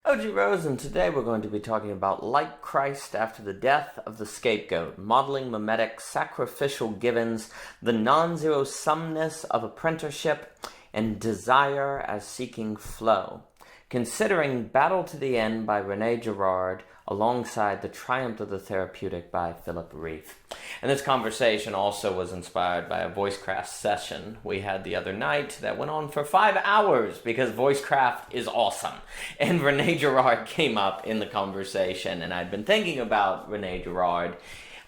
OG Rose, and today we're going to be talking about like Christ after the death of the scapegoat, modeling mimetic sacrificial givens, the non-zero sumness of apprenticeship, and desire as seeking flow. Considering Battle to the End by René Girard, alongside The Triumph of the Therapeutic by Philip Reeve. And this conversation also was inspired by a voicecraft session we had the other night that went on for 5 hours because voicecraft is awesome. And René Girard came up in the conversation, and I'd been thinking about René Girard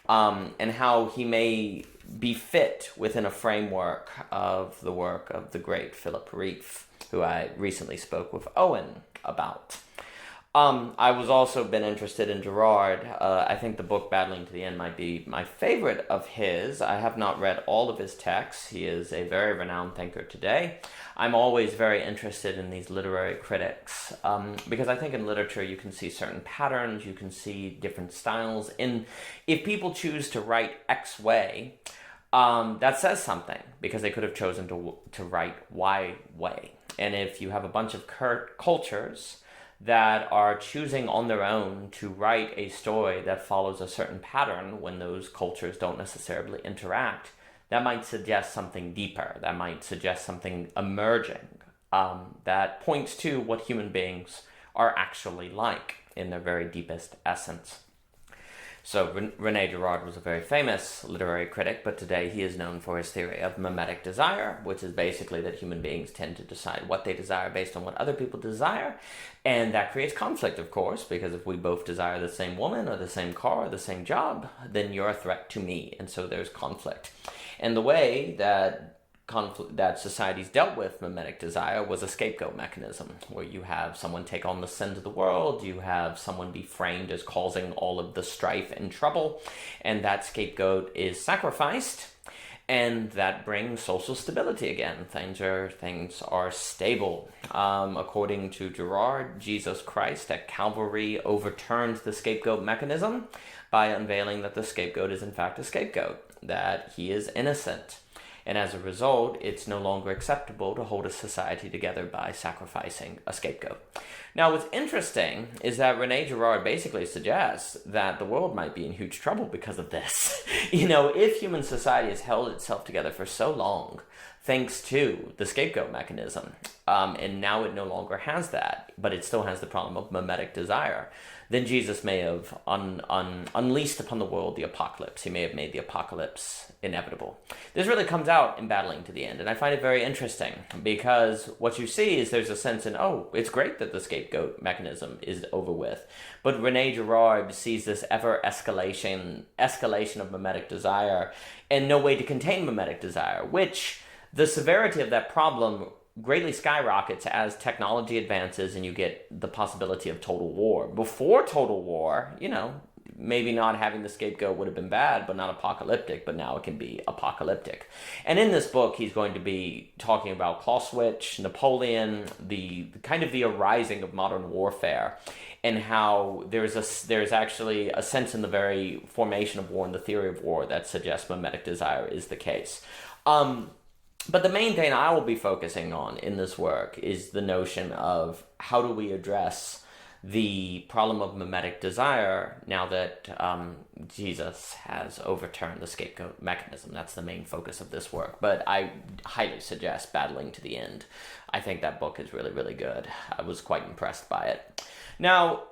and how he may be fit within a framework of the work of the great Philip Reeve, who I recently spoke with Owen about. I was also been interested in Girard. I think the book Battling to the End might be my favorite of his. I have not read all of his texts. He is a very renowned thinker today. I'm always very interested in these literary critics because I think in literature you can see certain patterns, you can see different styles. And if people choose to write X way, that says something because they could have chosen to write Y way. And if you have a bunch of cultures that are choosing on their own to write a story that follows a certain pattern when those cultures don't necessarily interact, that might suggest something deeper. That might suggest something emerging that points to what human beings are actually like in their very deepest essence. So René Girard was a very famous literary critic, but today he is known for his theory of mimetic desire, which is basically that human beings tend to decide what they desire based on what other people desire. And that creates conflict, of course, because if we both desire the same woman or the same car or the same job, then you're a threat to me. And so there's conflict. And the way that societies dealt with mimetic desire was a scapegoat mechanism, where you have someone take on the sins of the world, you have someone be framed as causing all of the strife and trouble, and that scapegoat is sacrificed, and that brings social stability again. Things are stable. According to Girard, Jesus Christ at Calvary overturns the scapegoat mechanism by unveiling that the scapegoat is in fact a scapegoat, that he is innocent. And as a result, it's no longer acceptable to hold a society together by sacrificing a scapegoat. Now, what's interesting is that René Girard basically suggests that the world might be in huge trouble because of this. If human society has held itself together for so long, thanks to the scapegoat mechanism, and now it no longer has that, but it still has the problem of mimetic desire, then Jesus may have unleashed upon the world the apocalypse. He may have made the apocalypse inevitable. This really comes out in Battling to the End, and I find it very interesting because what you see is there's a sense in, it's great that the scapegoat mechanism is over with, but René Girard sees this escalation of mimetic desire and no way to contain mimetic desire, which the severity of that problem greatly skyrockets as technology advances and you get the possibility of total war. Before total war, maybe not having the scapegoat would have been bad, but not apocalyptic, but now it can be apocalyptic. And in this book, he's going to be talking about Clausewitz, Napoleon, the arising of modern warfare, and how there's actually a sense in the very formation of war and the theory of war that suggests mimetic desire is the case. But the main thing I will be focusing on in this work is the notion of how do we address the problem of mimetic desire now that Jesus has overturned the scapegoat mechanism. That's the main focus of this work. But I highly suggest Battling to the End. I think that book is really, really good. I was quite impressed by it. Now,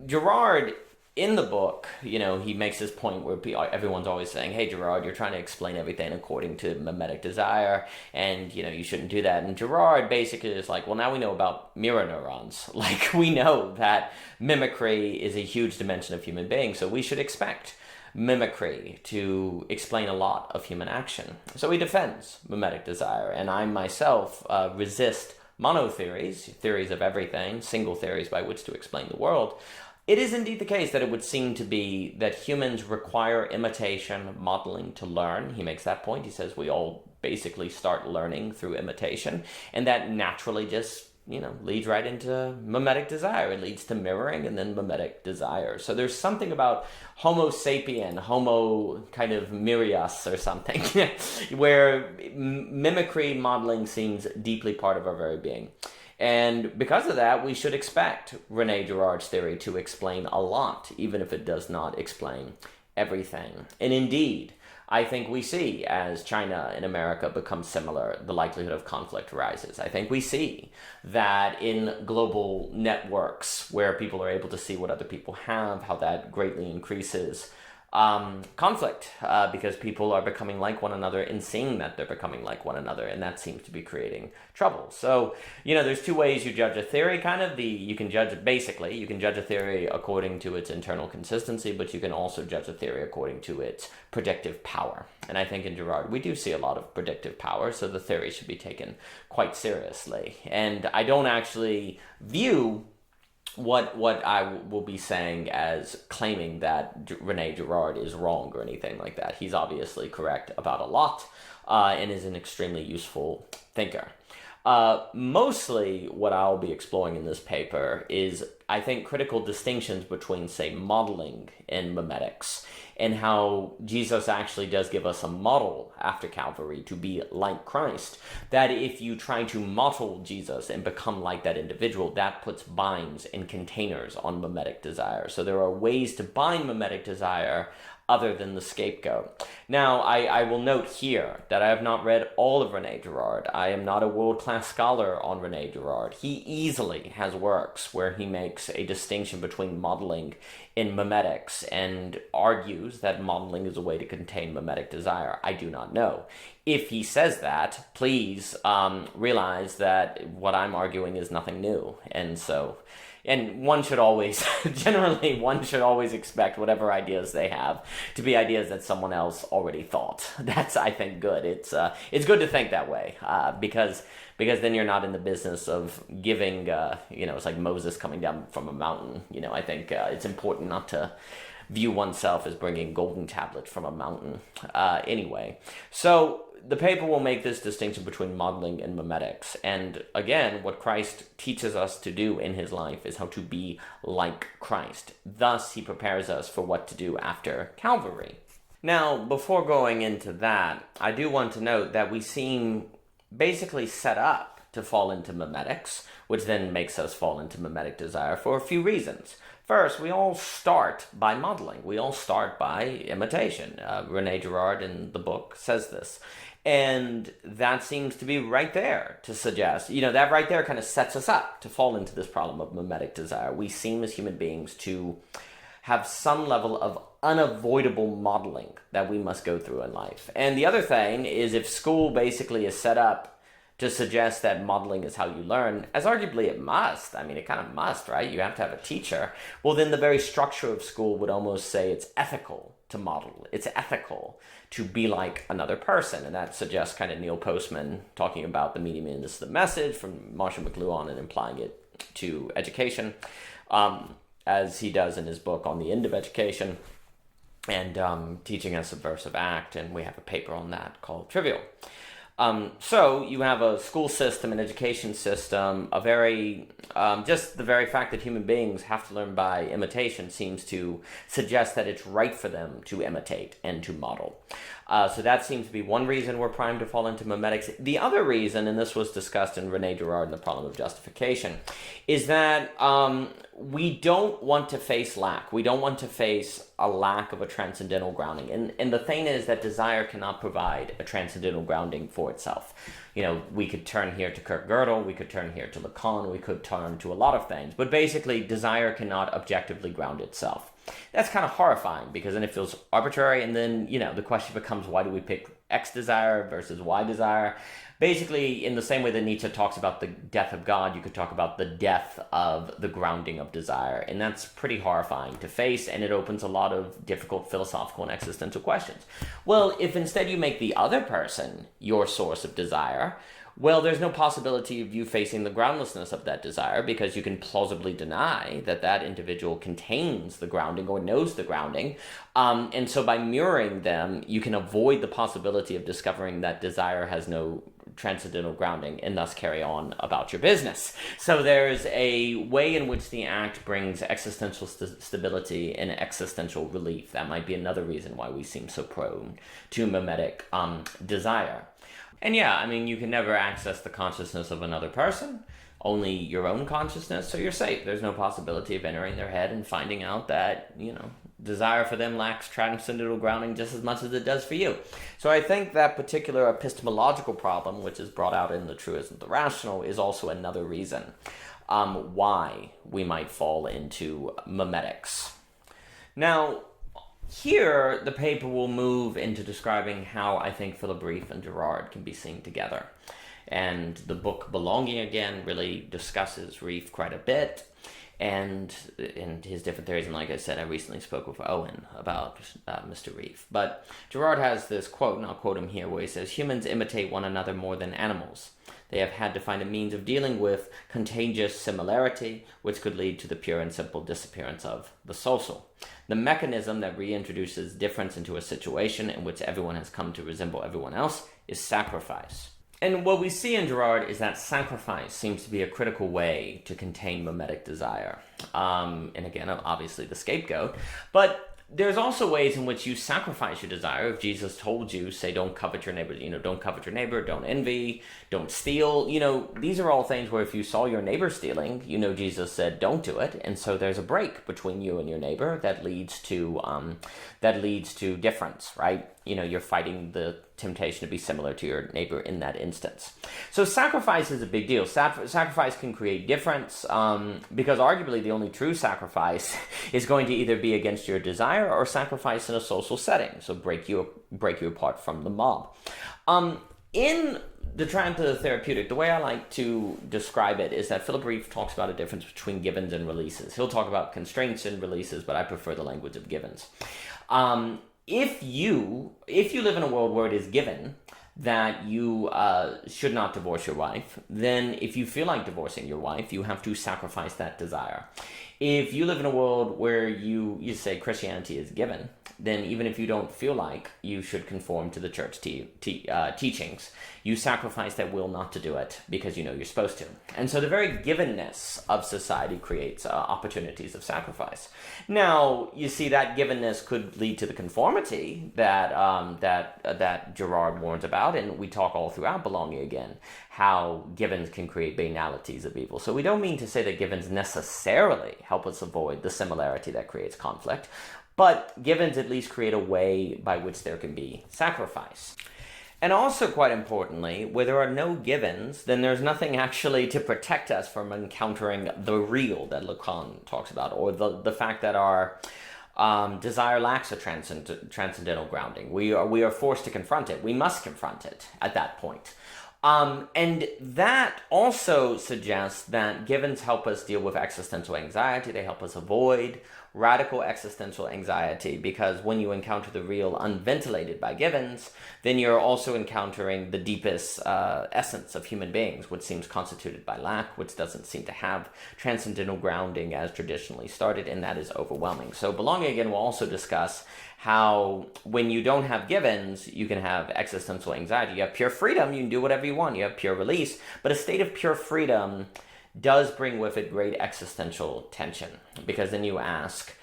Girard, in the book, he makes this point where everyone's always saying, hey, Girard, you're trying to explain everything according to mimetic desire, and, you shouldn't do that. And Girard basically is like, well, now we know about mirror neurons. Like, we know that mimicry is a huge dimension of human beings, so we should expect mimicry to explain a lot of human action. So he defends mimetic desire, and I myself resist monotheories, theories of everything, single theories by which to explain the world. It is indeed the case that it would seem to be that humans require imitation, modeling to learn. He makes that point. He says we all basically start learning through imitation, and that naturally just, leads right into mimetic desire. It leads to mirroring and then mimetic desire. So there's something about Homo sapien, Homo kind of mirias or something, where mimicry, modeling seems deeply part of our very being. And because of that, we should expect Rene Girard's theory to explain a lot, even if it does not explain everything. And indeed, I think we see, as China and America become similar, the likelihood of conflict rises. I think we see that in global networks where people are able to see what other people have, how that greatly increases conflict, because people are becoming like one another and seeing that they're becoming like one another, and that seems to be creating trouble. So, there's two ways you judge a theory, you can judge a theory according to its internal consistency, but you can also judge a theory according to its predictive power. And I think in Girard, we do see a lot of predictive power, so the theory should be taken quite seriously. And I don't actually view what I will be saying as claiming that Rene Girard is wrong or anything like that. He's obviously correct about a lot, and is an extremely useful thinker. Mostly what I'll be exploring in this paper is, I think, critical distinctions between, say, modeling and mimetics, and how Jesus actually does give us a model after Calvary to be like Christ. That if you try to model Jesus and become like that individual, that puts binds and containers on mimetic desire. So there are ways to bind mimetic desire other than the scapegoat. Now, I will note here that I have not read all of Rene Girard. I am not a world-class scholar on Rene Girard. He easily has works where he makes a distinction between modeling and mimetics and argues that modeling is a way to contain mimetic desire. I do not know. If he says that, please realize that what I'm arguing is nothing new. And one should always, generally, expect whatever ideas they have to be ideas that someone else already thought. That's, I think, good. It's good to think that way, because then you're not in the business of giving, it's like Moses coming down from a mountain. I think it's important not to view oneself as bringing golden tablets from a mountain. Anyway, so the paper will make this distinction between modeling and mimetics. And again, what Christ teaches us to do in his life is how to be like Christ. Thus, he prepares us for what to do after Calvary. Now, before going into that, I do want to note that we seem basically set up to fall into mimetics, which then makes us fall into mimetic desire for a few reasons. First, we all start by modeling. We all start by imitation. Rene Girard in the book says this. And that seems to be right there to suggest, that right there kind of sets us up to fall into this problem of mimetic desire. We seem as human beings to have some level of unavoidable modeling that we must go through in life. And the other thing is, if school basically is set up to suggest that modeling is how you learn, as arguably it must. I mean, it kind of must, right? You have to have a teacher. Well, then the very structure of school would almost say it's ethical to model. It's ethical to be like another person. And that suggests kind of Neil Postman talking about the meaninglessness of the message from Marshall McLuhan and applying it to education, as he does in his book on the end of education, and teaching a subversive act. And we have a paper on that called Trivial. So you have a school system, an education system, a very, just the very fact that human beings have to learn by imitation seems to suggest that it's right for them to imitate and to model. So that seems to be one reason we're primed to fall into mimetics. The other reason, and this was discussed in Rene Girard and the Problem of Justification, is that we don't want to face lack. We don't want to face a lack of a transcendental grounding. And the thing is that desire cannot provide a transcendental grounding for itself. We could turn here to Kurt Gödel, we could turn here to Lacan, we could turn to a lot of things. But basically, desire cannot objectively ground itself. That's kind of horrifying, because then it feels arbitrary, and then, the question becomes, why do we pick X desire versus Y desire? Basically, in the same way that Nietzsche talks about the death of God, you could talk about the death of the grounding of desire. And that's pretty horrifying to face, and it opens a lot of difficult philosophical and existential questions. Well, if instead you make the other person your source of desire, well, there's no possibility of you facing the groundlessness of that desire, because you can plausibly deny that that individual contains the grounding or knows the grounding. And so by mirroring them, you can avoid the possibility of discovering that desire has no transcendental grounding, and thus carry on about your business. So there's a way in which the act brings existential stability and existential relief. That might be another reason why we seem so prone to mimetic desire. And yeah, I mean, you can never access the consciousness of another person. only your own consciousness, so you're safe. There's no possibility of entering their head and finding out that, desire for them lacks transcendental grounding just as much as it does for you. So I think that particular epistemological problem, which is brought out in The Truism of the Rational, is also another reason why we might fall into mimetics. Now, here, the paper will move into describing how I think Philip Rieff and Girard can be seen together. And the book Belonging Again really discusses Rieff quite a bit and his different theories. And like I said, I recently spoke with Owen about Mr. Rieff. But Girard has this quote, and I'll quote him here, where he says, "Humans imitate one another more than animals. They have had to find a means of dealing with contagious similarity, which could lead to the pure and simple disappearance of the social. The mechanism that reintroduces difference into a situation in which everyone has come to resemble everyone else is sacrifice." And what we see in Girard is that sacrifice seems to be a critical way to contain mimetic desire. And again, obviously the scapegoat. But there's also ways in which you sacrifice your desire. If Jesus told you, say, don't covet your neighbor, don't covet your neighbor, don't envy, don't steal, these are all things where if you saw your neighbor stealing, Jesus said, don't do it. And so there's a break between you and your neighbor that leads to difference, right? You're fighting the temptation to be similar to your neighbor in that instance. So sacrifice is a big deal. Sacrifice can create difference because arguably the only true sacrifice is going to either be against your desire or sacrifice in a social setting. So break you apart from the mob. In the Triumph of the Therapeutic, the way I like to describe it is that Philip Rieff talks about a difference between givens and releases. He'll talk about constraints and releases, but I prefer the language of givens. If you live in a world where it is given that you should not divorce your wife, then if you feel like divorcing your wife, you have to sacrifice that desire. If you live in a world where you say Christianity is given, then even if you don't feel like you should conform to the church teachings, you sacrifice that will not to do it because you're supposed to. And so the very givenness of society creates opportunities of sacrifice. Now, you see that givenness could lead to the conformity that Girard warns about, and we talk all throughout Belonging Again, how givens can create banalities of evil. So we don't mean to say that givens necessarily help us avoid the similarity that creates conflict, but givens at least create a way by which there can be sacrifice. And also, quite importantly, where there are no givens, then there's nothing actually to protect us from encountering the real that Lacan talks about, or the fact that our desire lacks a transcendental grounding. We are forced to confront it. We must confront it at that point. And that also suggests that givens help us deal with existential anxiety. They help us avoid radical existential anxiety, because when you encounter the real unventilated by givens, then you're also encountering the deepest essence of human beings, which seems constituted by lack, which doesn't seem to have transcendental grounding as traditionally started, and that is overwhelming. So Belonging Again will also discuss how when you don't have givens, you can have existential anxiety. You have pure freedom, you can do whatever you want, you have pure release, but a state of pure freedom does bring with it great existential tension, because then you ask,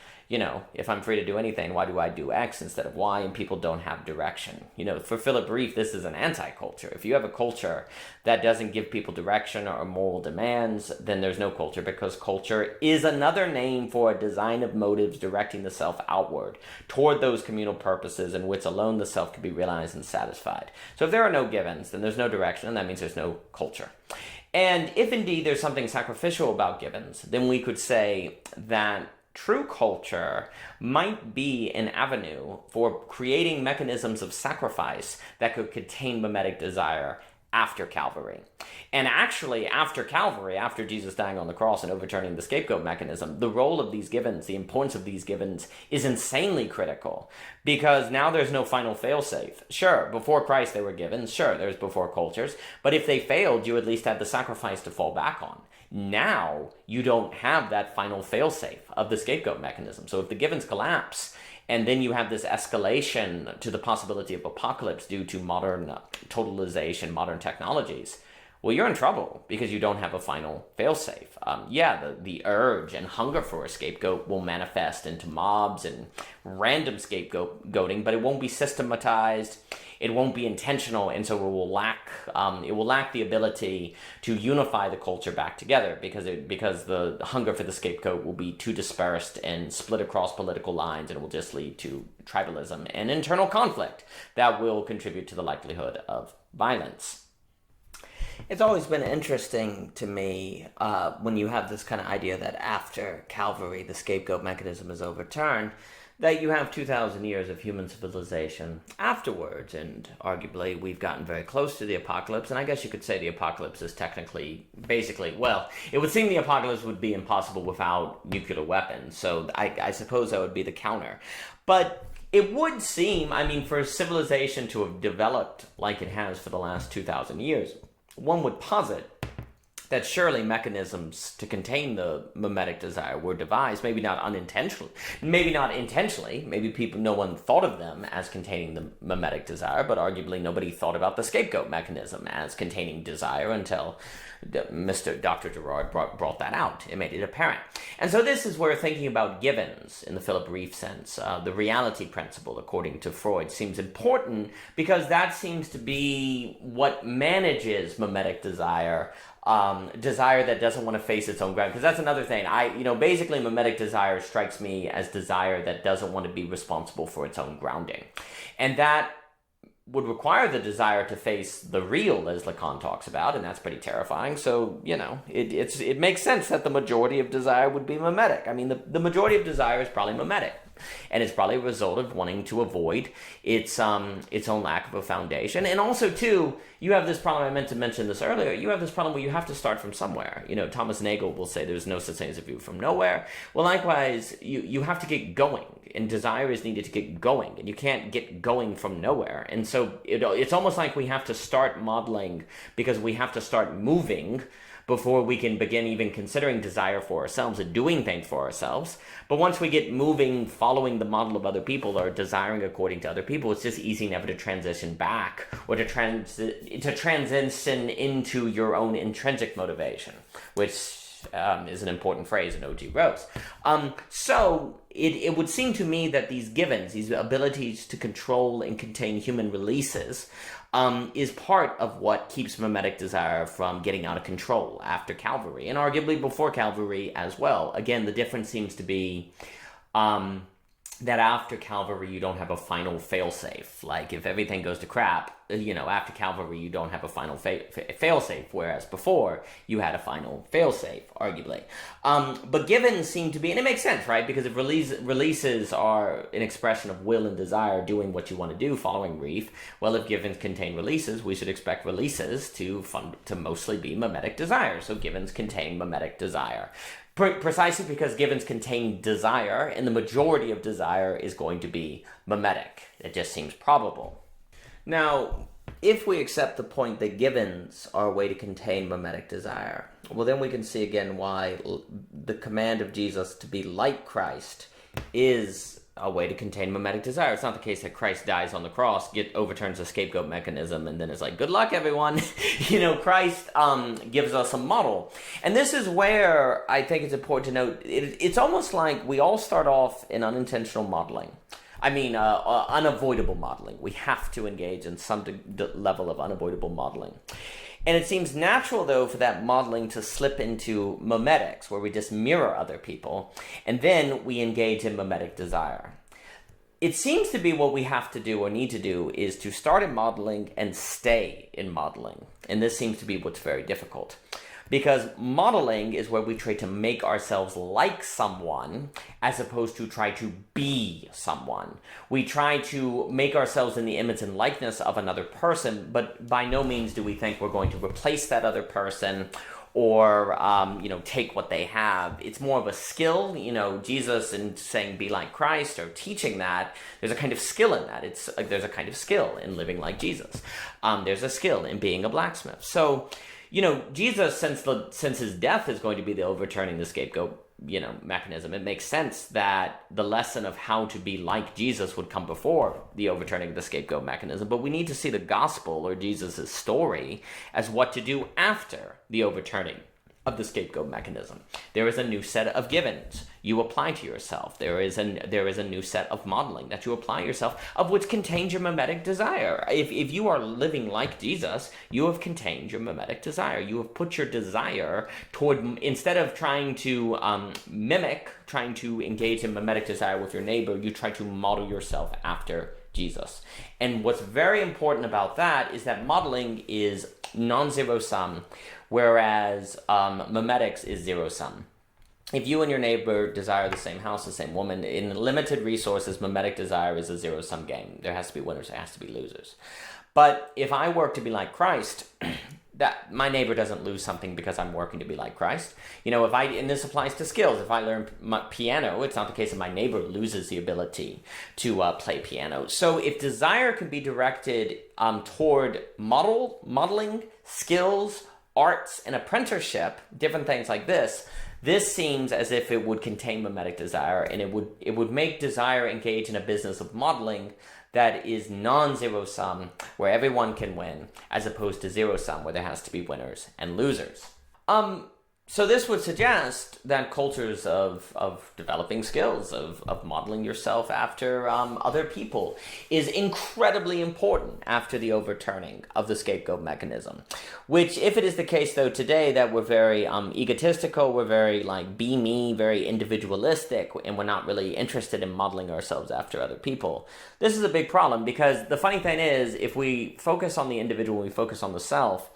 if I'm free to do anything, why do I do X instead of Y? And people don't have direction. For Philip Rieff, this is an anti-culture. If you have a culture that doesn't give people direction or moral demands, then there's no culture, because culture is another name for a design of motives directing the self outward toward those communal purposes in which alone the self can be realized and satisfied. So if there are no givens, then there's no direction, and that means there's no culture. And if indeed there's something sacrificial about givens, then we could say that true culture might be an avenue for creating mechanisms of sacrifice that could contain mimetic desire after Calvary. And actually, after Calvary, after Jesus dying on the cross and overturning the scapegoat mechanism, the role of these givens, the importance of these givens is insanely critical, because now there's no final fail-safe. Sure, before Christ they were givens. Sure, there's before cultures. But if they failed, you at least had the sacrifice to fall back on. Now, you don't have that final fail-safe of the scapegoat mechanism. So if the givens collapse, and then you have this escalation to the possibility of apocalypse due to modern totalization, modern technologies, well, you're in trouble because you don't have a final failsafe. The urge and hunger for a scapegoat will manifest into mobs and random scapegoating, but it won't be systematized. it won't be intentional, and so it will lack the ability to unify the culture back together, because the hunger for the scapegoat will be too dispersed and split across political lines, and it will just lead to tribalism and internal conflict that will contribute to the likelihood of violence. It's always been interesting to me when you have this kind of idea that after Calvary, the scapegoat mechanism is overturned, that you have 2,000 years of human civilization afterwards, and arguably we've gotten very close to the apocalypse, and I guess you could say the apocalypse is basically, well, it would seem the apocalypse would be impossible without nuclear weapons, so I suppose that would be the counter. But it would seem, I mean, for civilization to have developed like it has for the last 2,000 years, one would posit that surely mechanisms to contain the mimetic desire were devised, maybe not intentionally, maybe no one thought of them as containing the mimetic desire, but arguably nobody thought about the scapegoat mechanism as containing desire until Dr. Girard brought that out. It made it apparent. And so this is where thinking about givens in the Philip Rieff sense, the reality principle, according to Freud, seems important, because that seems to be what manages mimetic desire, desire that doesn't want to face its own ground. Because that's another thing. Basically mimetic desire strikes me as desire that doesn't want to be responsible for its own grounding. And that would require the desire to face the real, as Lacan talks about, and that's pretty terrifying. So, it makes sense that the majority of desire would be mimetic. I mean, the majority of desire is probably mimetic, and it's probably a result of wanting to avoid its own lack of a foundation. And also, too, you have this problem, I meant to mention this earlier, you have this problem where you have to start from somewhere. Thomas Nagel will say there's no such thing as a view from nowhere. Well, likewise, you have to get going, and desire is needed to get going, and you can't get going from nowhere. And so it's almost like we have to start modeling, because we have to start moving before we can begin even considering desire for ourselves and doing things for ourselves. But once we get moving, following the model of other people, or desiring according to other people, it's just easy never to transition back, or to transition into your own intrinsic motivation, which is an important phrase in O.G. Rose. So it would seem to me that these givens, these abilities to control and contain human releases, is part of what keeps mimetic desire from getting out of control after Calvary, and arguably before Calvary as well. Again, the difference seems to be that after Calvary, you don't have a final failsafe. Like, if everything goes to crap, after Calvary, you don't have a final failsafe, whereas before, you had a final failsafe, arguably. But givens seem to be, and it makes sense, right? Because if releases are an expression of will and desire, doing what you want to do, following Rieff, well, if givens contain releases, we should expect releases to mostly be mimetic desire. So givens contain mimetic desire. Precisely because givens contain desire, and the majority of desire is going to be mimetic. It just seems probable. Now, if we accept the point that givens are a way to contain mimetic desire, well, then we can see again why the command of Jesus to be like Christ is a way to contain mimetic desire. It's not the case that Christ dies on the cross, overturns the scapegoat mechanism, and then is like, good luck, everyone. Christ gives us a model. And this is where I think it's important to note, it's almost like we all start off in unintentional modeling. Unavoidable modeling. We have to engage in some level of unavoidable modeling. And it seems natural, though, for that modeling to slip into mimetics, where we just mirror other people, and then we engage in mimetic desire. It seems to be what we have to do or need to do is to start in modeling and stay in modeling. And this seems to be what's very difficult. Because modeling is where we try to make ourselves like someone as opposed to try to be someone. We try to make ourselves in the image and likeness of another person, but by no means do we think we're going to replace that other person or, take what they have. It's more of a skill. Jesus in saying be like Christ or teaching that, there's a kind of skill in that. There's a kind of skill in living like Jesus. There's a skill in being a blacksmith. So, Jesus, since his death is going to be the overturning the scapegoat, mechanism, it makes sense that the lesson of how to be like Jesus would come before the overturning of the scapegoat mechanism. But we need to see the gospel or Jesus' story as what to do after the overturning of the scapegoat mechanism. There is a new set of givens you apply to yourself. There is a new set of modeling that you apply yourself, of which contains your mimetic desire. If you are living like Jesus, you have contained your mimetic desire. You have put your desire toward, instead of trying to mimic, trying to engage in mimetic desire with your neighbor, you try to model yourself after Jesus. And what's very important about that is that modeling is non-zero sum, whereas mimetics is zero sum. If you and your neighbor desire the same house, the same woman, in limited resources, mimetic desire is a zero sum game. There has to be winners, there has to be losers. But if I work to be like Christ, that my neighbor doesn't lose something because I'm working to be like Christ. You know, and this applies to skills. If I learn piano, it's not the case that my neighbor loses the ability to play piano. So if desire can be directed toward modeling, skills, arts, and apprenticeship, different things like this seems as if it would contain mimetic desire, and it would make desire engage in a business of modeling that is non-zero sum, where everyone can win, as opposed to zero sum, where there has to be winners and losers. So this would suggest that cultures of developing skills, of modeling yourself after other people, is incredibly important after the overturning of the scapegoat mechanism. Which, if it is the case, though, today that we're very egotistical, we're very be me, very individualistic, and we're not really interested in modeling ourselves after other people, this is a big problem, because the funny thing is, if we focus on the individual, we focus on the self,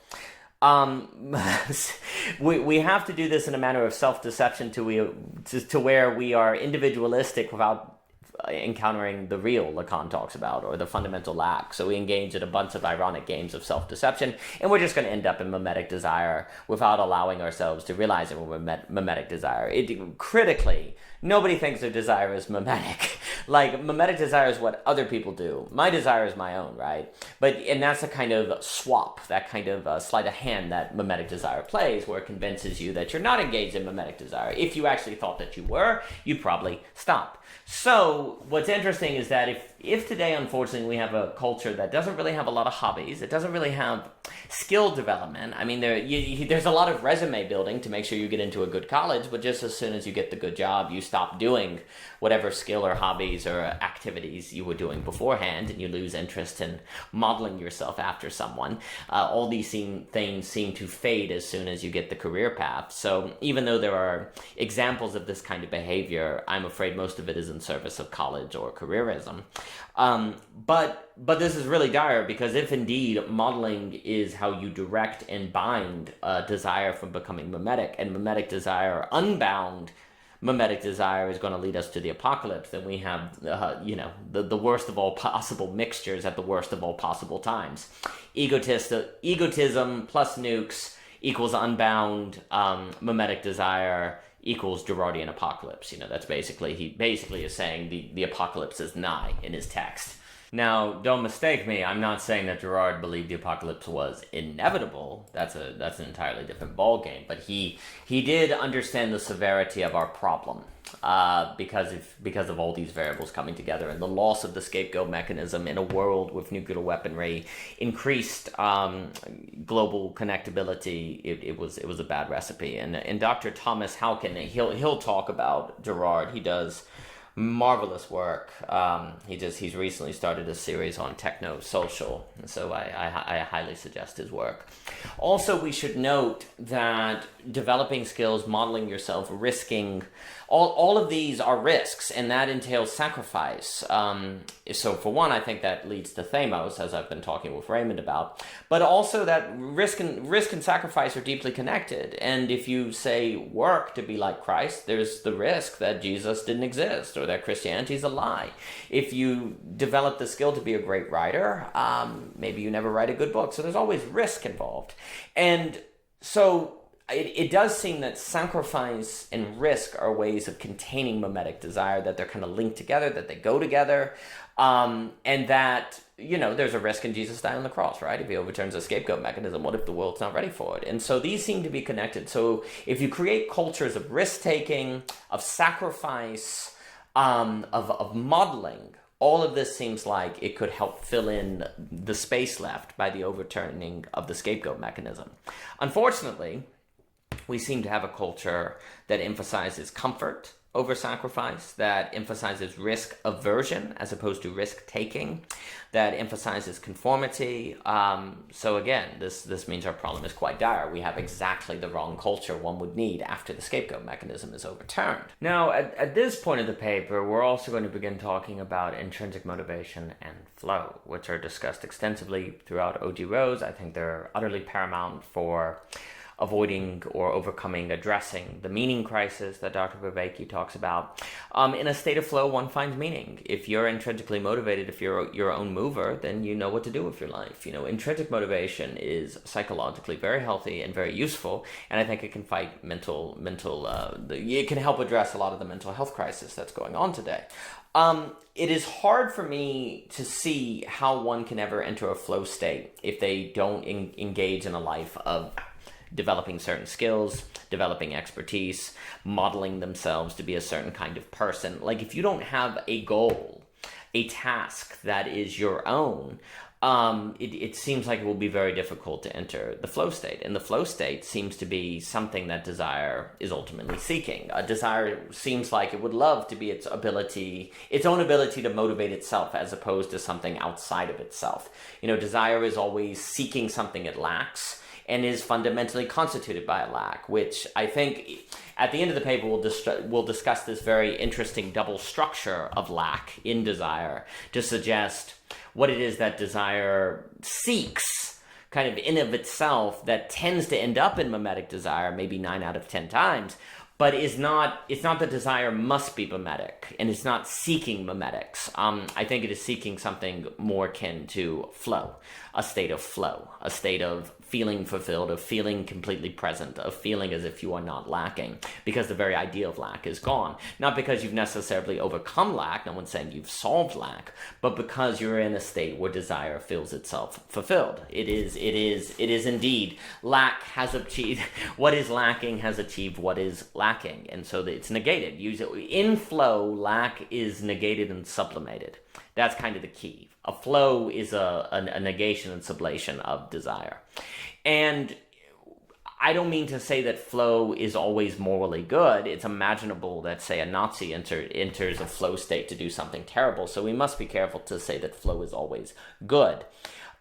we have to do this in a manner of self-deception to where we are individualistic without encountering the real Lacan talks about, or the fundamental lack. So we engage in a bunch of ironic games of self-deception, and we're just going to end up in mimetic desire without allowing ourselves to realize that we're mimetic desire. Critically, nobody thinks their desire is mimetic. Mimetic desire is what other people do. My desire is my own, right? And that's a kind of swap, that kind of sleight of hand that mimetic desire plays, where it convinces you that you're not engaged in mimetic desire. If you actually thought that you were, you'd probably stop. So what's interesting is that if today, unfortunately, we have a culture that doesn't really have a lot of hobbies, it doesn't really have skill development. I mean, there's a lot of resume building to make sure you get into a good college, but just as soon as you get the good job, you stop doing whatever skill or hobbies or activities you were doing beforehand, and you lose interest in modeling yourself after someone. All these things seem to fade as soon as you get the career path. So even though there are examples of this kind of behavior, I'm afraid most of it is in service of college or careerism. But this is really dire, because if indeed modeling is how you direct and bind desire from becoming mimetic, and mimetic desire, unbound mimetic desire, is going to lead us to the apocalypse, then we have the worst of all possible mixtures at the worst of all possible times. Egotism plus nukes equals unbound mimetic desire equals Girardian apocalypse. That's he basically is saying the apocalypse is nigh in his text. Now, don't mistake me, I'm not saying that Girard believed the apocalypse was inevitable. That's an entirely different ballgame. But he did understand the severity of our problem, because of all these variables coming together, and the loss of the scapegoat mechanism in a world with nuclear weaponry, increased global connectability. It was a bad recipe. And Dr. Thomas Halkin, he'll talk about Girard. He does marvelous work. He's recently started a series on techno-social, and so I highly suggest his work. Also, we should note that developing skills, modeling yourself, risking, all of these are risks, and that entails sacrifice. So for one, I think that leads to themos, as I've been talking with Raymond about, but also that risk and sacrifice are deeply connected. And if you say work to be like Christ, there's the risk that Jesus didn't exist, or that Christianity is a lie. If you develop the skill to be a great writer, maybe you never write a good book. So there's always risk involved. And so it does seem that sacrifice and risk are ways of containing mimetic desire, that they're kind of linked together, that they go together, and that, there's a risk in Jesus dying on the cross, right? If he overturns the scapegoat mechanism, what if the world's not ready for it? And so these seem to be connected. So if you create cultures of risk-taking, of sacrifice, of modeling, all of this seems like it could help fill in the space left by the overturning of the scapegoat mechanism. Unfortunately, we seem to have a culture that emphasizes comfort over sacrifice, that emphasizes risk aversion as opposed to risk taking, that emphasizes conformity. So again, this means our problem is quite dire. We have exactly the wrong culture one would need after the scapegoat mechanism is overturned. Now, at this point of the paper, we're also going to begin talking about intrinsic motivation and flow, which are discussed extensively throughout O.G. Rose. I think they're utterly paramount for avoiding or overcoming, addressing the meaning crisis that Dr. Vervaeke talks about. In a state of flow, one finds meaning. If you're intrinsically motivated, if you're your own mover, then you know what to do with your life. Intrinsic motivation is psychologically very healthy and very useful, and I think it can fight it can help address a lot of the mental health crisis that's going on today. It is hard for me to see how one can ever enter a flow state if they don't engage in a life of developing certain skills, developing expertise, modeling themselves to be a certain kind of person. Like, if you don't have a goal, a task that is your own, it seems like it will be very difficult to enter the flow state. And the flow state seems to be something that desire is ultimately seeking. Desire seems like it would love to be its own ability to motivate itself as opposed to something outside of itself. Desire is always seeking something it lacks, and is fundamentally constituted by a lack, which I think at the end of the paper we'll discuss this very interesting double structure of lack in desire to suggest what it is that desire seeks kind of in of itself that tends to end up in mimetic desire maybe 9 out of 10 times, but it's not that desire must be mimetic, and it's not seeking mimetics. I think it is seeking something more akin to flow, a state of feeling fulfilled, of feeling completely present, of feeling as if you are not lacking, because the very idea of lack is gone. Not because you've necessarily overcome lack, no one's saying you've solved lack, but because you're in a state where desire feels itself fulfilled. It is indeed, lack has achieved, what is lacking has achieved what is lacking, and so it's negated. In flow, lack is negated and sublimated. That's kind of the key. A flow is a negation and sublation of desire. And I don't mean to say that flow is always morally good. It's imaginable that, say, a Nazi enters a flow state to do something terrible. So we must be careful to say that flow is always good.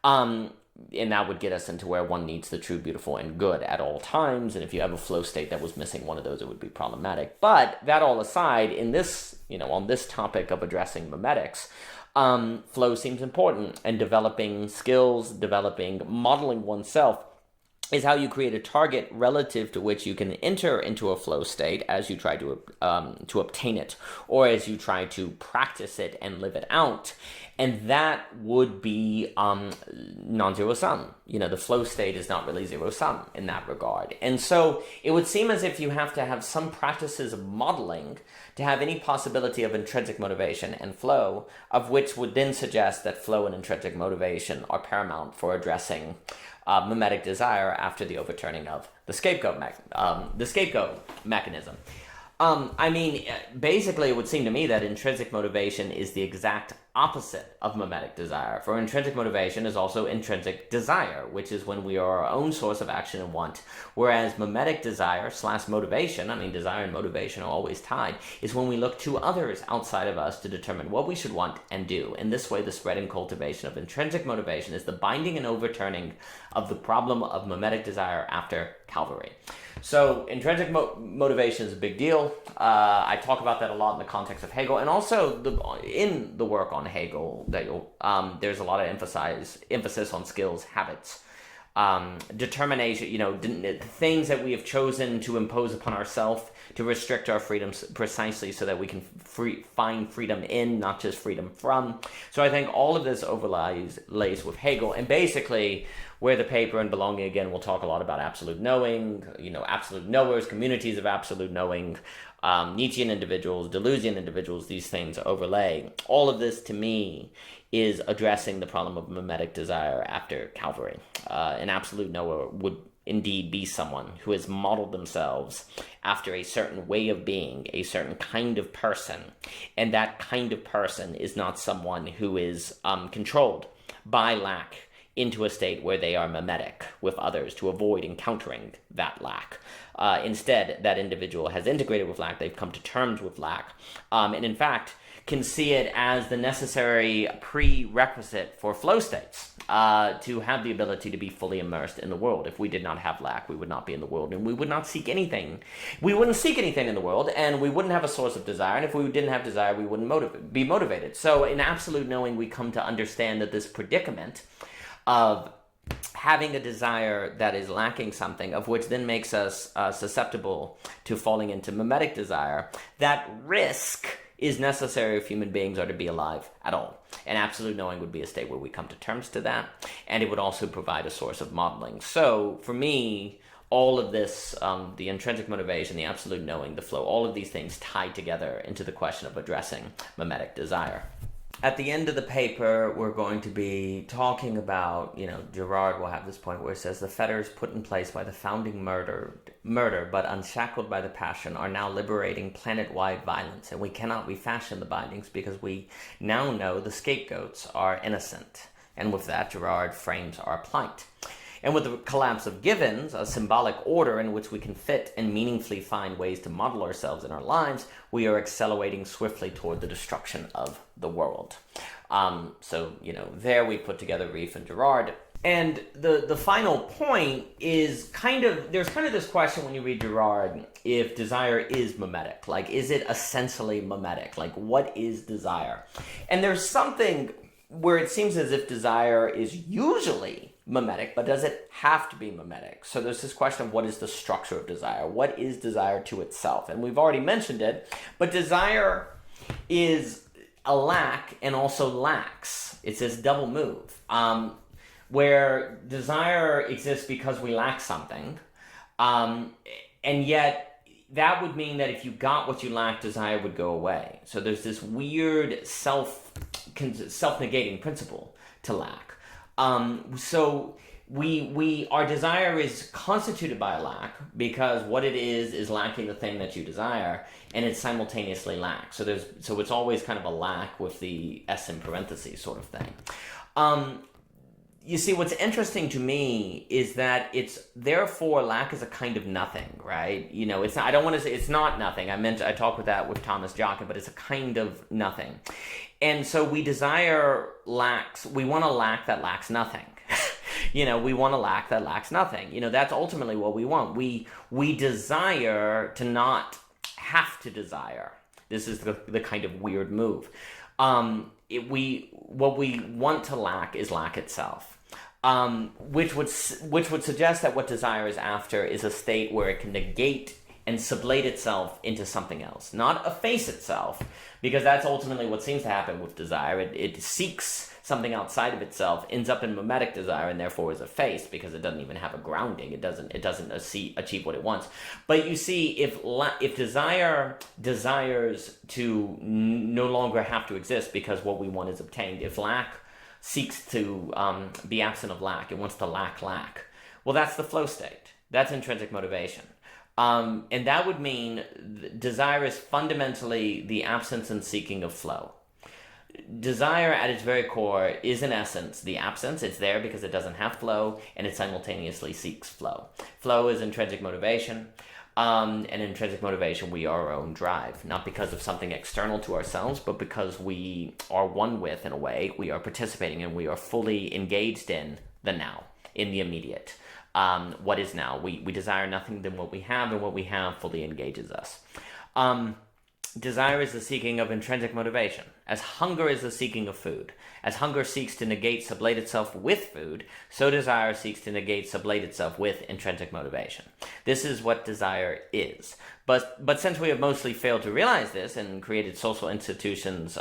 And that would get us into where one needs the true, beautiful, and good at all times. And if you have a flow state that was missing one of those, it would be problematic. But that all aside, in this, on this topic of addressing mimetics, flow seems important, and developing skills, modeling oneself is how you create a target relative to which you can enter into a flow state as you try to obtain it, or as you try to practice it and live it out. And that would be non-zero sum. The flow state is not really zero sum in that regard. And so it would seem as if you have to have some practices of modeling to have any possibility of intrinsic motivation and flow, of which would then suggest that flow and intrinsic motivation are paramount for addressing mimetic desire after the overturning of the scapegoat mechanism. Basically, it would seem to me that intrinsic motivation is the exact opposite of mimetic desire. For intrinsic motivation is also intrinsic desire, which is when we are our own source of action and want. Whereas mimetic desire / motivation, desire and motivation are always tied, is when we look to others outside of us to determine what we should want and do. In this way, the spread and cultivation of intrinsic motivation is the binding and overturning of the problem of mimetic desire after Calvary. So intrinsic motivation is a big deal. I talk about that a lot in the context of Hegel, and also in the work on Hegel, there's a lot of emphasis on skills, habits, determination, things that we have chosen to impose upon ourselves to restrict our freedoms precisely so that we can find freedom in, not just freedom from. So I think all of this overlays with Hegel, and basically where the paper and belonging, again, we'll talk a lot about absolute knowing, absolute knowers, communities of absolute knowing, Nietzschean individuals, Deleuzian individuals, these things overlay. All of this, to me, is addressing the problem of mimetic desire after Calvary. An absolute knower would indeed be someone who has modeled themselves after a certain way of being, a certain kind of person, and that kind of person is not someone who is controlled by lack into a state where they are mimetic with others to avoid encountering that lack. Instead, that individual has integrated with lack, they've come to terms with lack, and in fact can see it as the necessary prerequisite for flow states, to have the ability to be fully immersed in the world. If we did not have lack, we would not be in the world, and we would not seek anything. We wouldn't seek anything in the world, and we wouldn't have a source of desire, and if we didn't have desire, we wouldn't be motivated. So in absolute knowing, we come to understand that this predicament of having a desire that is lacking something, of which then makes us susceptible to falling into mimetic desire, that risk is necessary if human beings are to be alive at all. And absolute knowing would be a state where we come to terms to that, and it would also provide a source of modeling. So for me, all of this, the intrinsic motivation, the absolute knowing, the flow, all of these things tie together into the question of addressing mimetic desire. At the end of the paper, we're going to be talking about, Girard will have this point where it says, the fetters put in place by the founding murder, but unshackled by the passion, are now liberating planet-wide violence, and we cannot refashion the bindings because we now know the scapegoats are innocent. And with that, Girard frames our plight. And with the collapse of givens, a symbolic order in which we can fit and meaningfully find ways to model ourselves in our lives, we are accelerating swiftly toward the destruction of the world. There we put together Reef and Girard. And the final point is there's this question when you read Girard, if desire is mimetic. Like, is it essentially mimetic? Like, what is desire? And there's something where it seems as if desire is usually mimetic, but does it have to be mimetic? So there's this question of what is the structure of desire? What is desire to itself? And we've already mentioned it, but desire is a lack and also lacks. It's this double move, where desire exists because we lack something, and yet that would mean that if you got what you lacked, desire would go away. So there's this weird self-negating principle to lack. So our desire is constituted by a lack because what it is lacking the thing that you desire, and it's simultaneously lack. So it's always kind of a lack with the S in parentheses sort of thing. You see, what's interesting to me is that therefore lack is a kind of nothing, right? It's not, I don't want to say it's not nothing. I talked with that with Thomas Jockin, but it's a kind of nothing. And so we desire lacks. We want to lack that lacks nothing. We want to lack that lacks nothing. That's ultimately what we want. We desire to not have to desire. This is the kind of weird move. What we want to lack is lack itself, which would suggest that what desire is after is a state where it can negate and sublate itself into something else, not efface itself, because that's ultimately what seems to happen with desire. It seeks something outside of itself, ends up in mimetic desire, and therefore is effaced because it doesn't even have a grounding. It doesn't achieve what it wants. But you see, if desire desires to no longer have to exist because what we want is obtained, if lack seeks to be absent of lack, it wants to lack. Well, that's the flow state. That's intrinsic motivation. And that would mean desire is fundamentally the absence and seeking of flow. Desire at its very core is in essence the absence. It's there because it doesn't have flow, and it simultaneously seeks flow. Flow is intrinsic motivation, and intrinsic motivation, we are our own drive, not because of something external to ourselves, but because we are one with, in a way, we are participating and we are fully engaged in the now, in the immediate. What is now? We desire nothing than what we have, and what we have fully engages us. Desire is the seeking of intrinsic motivation, as hunger is the seeking of food. As hunger seeks to negate, sublate itself with food, so desire seeks to negate, sublate itself with intrinsic motivation. This is what desire is. But since we have mostly failed to realize this and created social institutions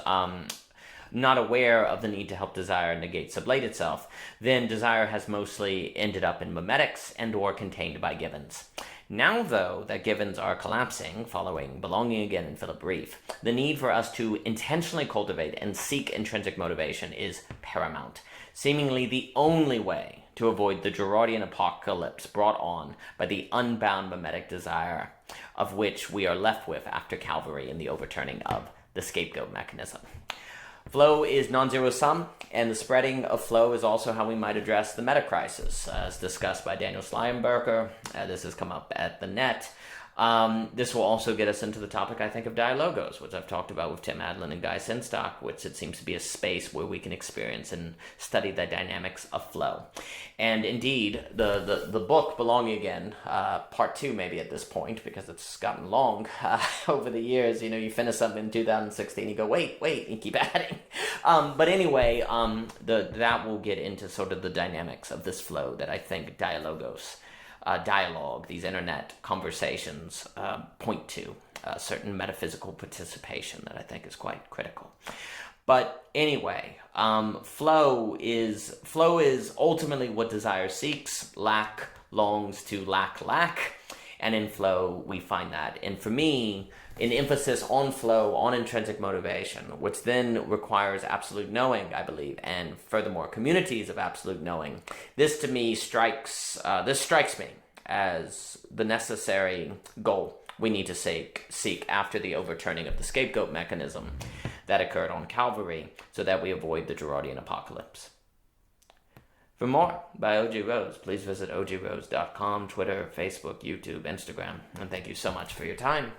not aware of the need to help desire negate, sublate itself, then desire has mostly ended up in mimetics and or contained by givens. Now, though, that givens are collapsing, following belonging again in Philip Reef, the need for us to intentionally cultivate and seek intrinsic motivation is paramount, seemingly the only way to avoid the Girardian apocalypse brought on by the unbound mimetic desire of which we are left with after Calvary and the overturning of the scapegoat mechanism. Flow is non-zero sum, and the spreading of flow is also how we might address the meta crisis, as discussed by Daniel Schleiermacher. This has come up at the net. This will also get us into the topic, I think, of dialogos, which I've talked about with Tim Adlin and Guy Sinstock, which it seems to be a space where we can experience and study the dynamics of flow. And indeed, the book, Belonging Again, part 2 maybe at this point, because it's gotten long over the years. You finish something in 2016, you go, wait, and keep adding. But anyway, that will get into sort of the dynamics of this flow that I think dialogos, dialogue, these internet conversations point to a certain metaphysical participation that I think is quite critical. But anyway, flow is ultimately what desire seeks, lack longs to lack, and in flow we find that. And for me, an emphasis on flow, on intrinsic motivation, which then requires absolute knowing, I believe, and furthermore, communities of absolute knowing. This to me strikes me as the necessary goal we need to seek after the overturning of the scapegoat mechanism that occurred on Calvary, so that we avoid the Girardian apocalypse. For more by O.G. Rose, please visit ogrose.com, Twitter, Facebook, YouTube, Instagram, and thank you so much for your time.